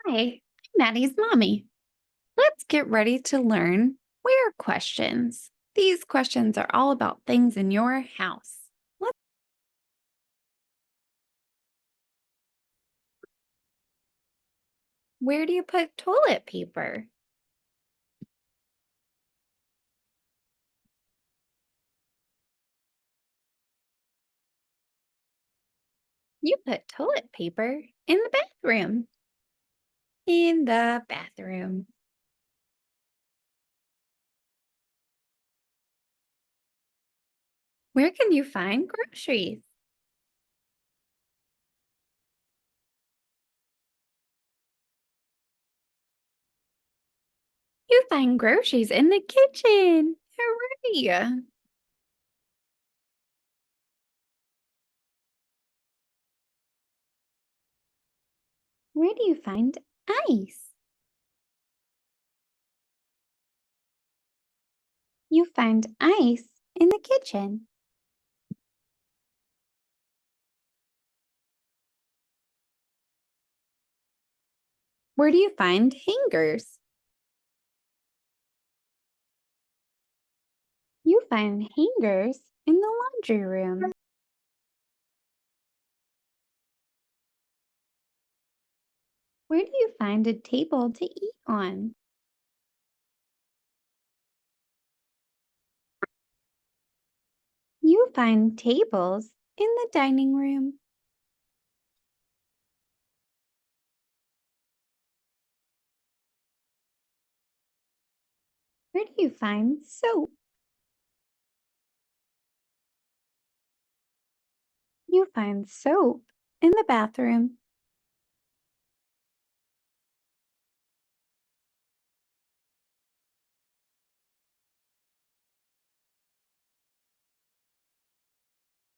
Hi, I'm Maddie's mommy. Let's get ready to learn where questions. These questions are all about things in your house. Where do you put toilet paper? You put toilet paper in the bathroom. In the bathroom. Where can you find groceries? You find groceries in the kitchen. Hooray! Where do you find ice? You find ice in the kitchen. Where do you find hangers? You find hangers in the laundry room. Where do you find a table to eat on? You find tables in the dining room. Where do you find soap? You find soap in the bathroom.